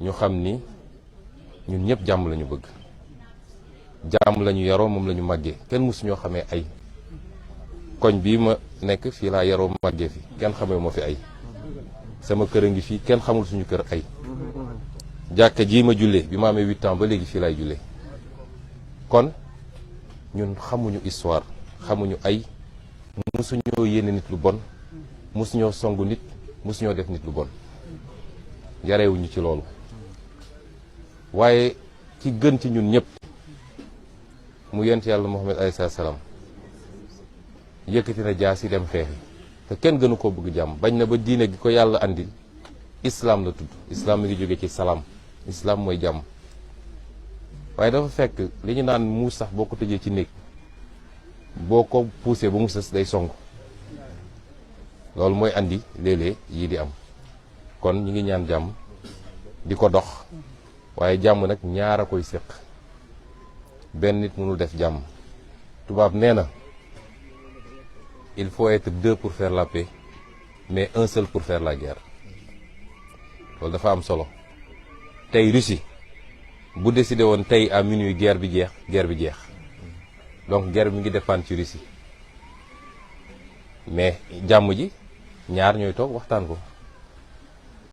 ñu xam ni ñun ñëpp jàmm la ñu bëgg jàmm la ñu yaroo moom la ñu màggee kenn mësu ñoo xamee ay koñ bii ma nekk fii laa yaroo màggee fi kenn xamee moo fi ay sama kër a ngi fii kenn xamul suñu kër ay jàkka jii ma jullee bi ma amee 8 ans ba léegi fii laay jullee kon ñun xamuñu histoire xamuñu ay mësuñoo yéene nit lu bon mësuñoo songu nit mësuñoo def nit lu bon yarewuñu ci loolu waaye ci gën ci ñun ñëpp mu yent yàlla Muhammad alayhi salaam yëkkati na jaas yi dem xeexi te kenn gënu koo bëgg jàmm bañ na ba diine gi ko yàlla andil islam la tudd islam mi ngi jóge ci salaam islam mooy jàmm waaye dafa fekk li ñu naan muus sax boo ko tëjee ci néeg boo ko poussé ba mu sës day song loolu mooy andi léeg-léeg yii di am kon ñi ngi ñaan jàmm di ko dox waaye jàmm nag ñaar a koy séq benn nit mënul def jàmm tubaab nee na il faut être deux pour faire la paix mais un seul pour faire la guerre loolu dafa am solo tey Russie bu décidé woon tey à minuit guerre bi jeex donc guerre bi mi ngi dépendre ci Russie mais jàmm ji ñaar ñooy toog waxtaan ko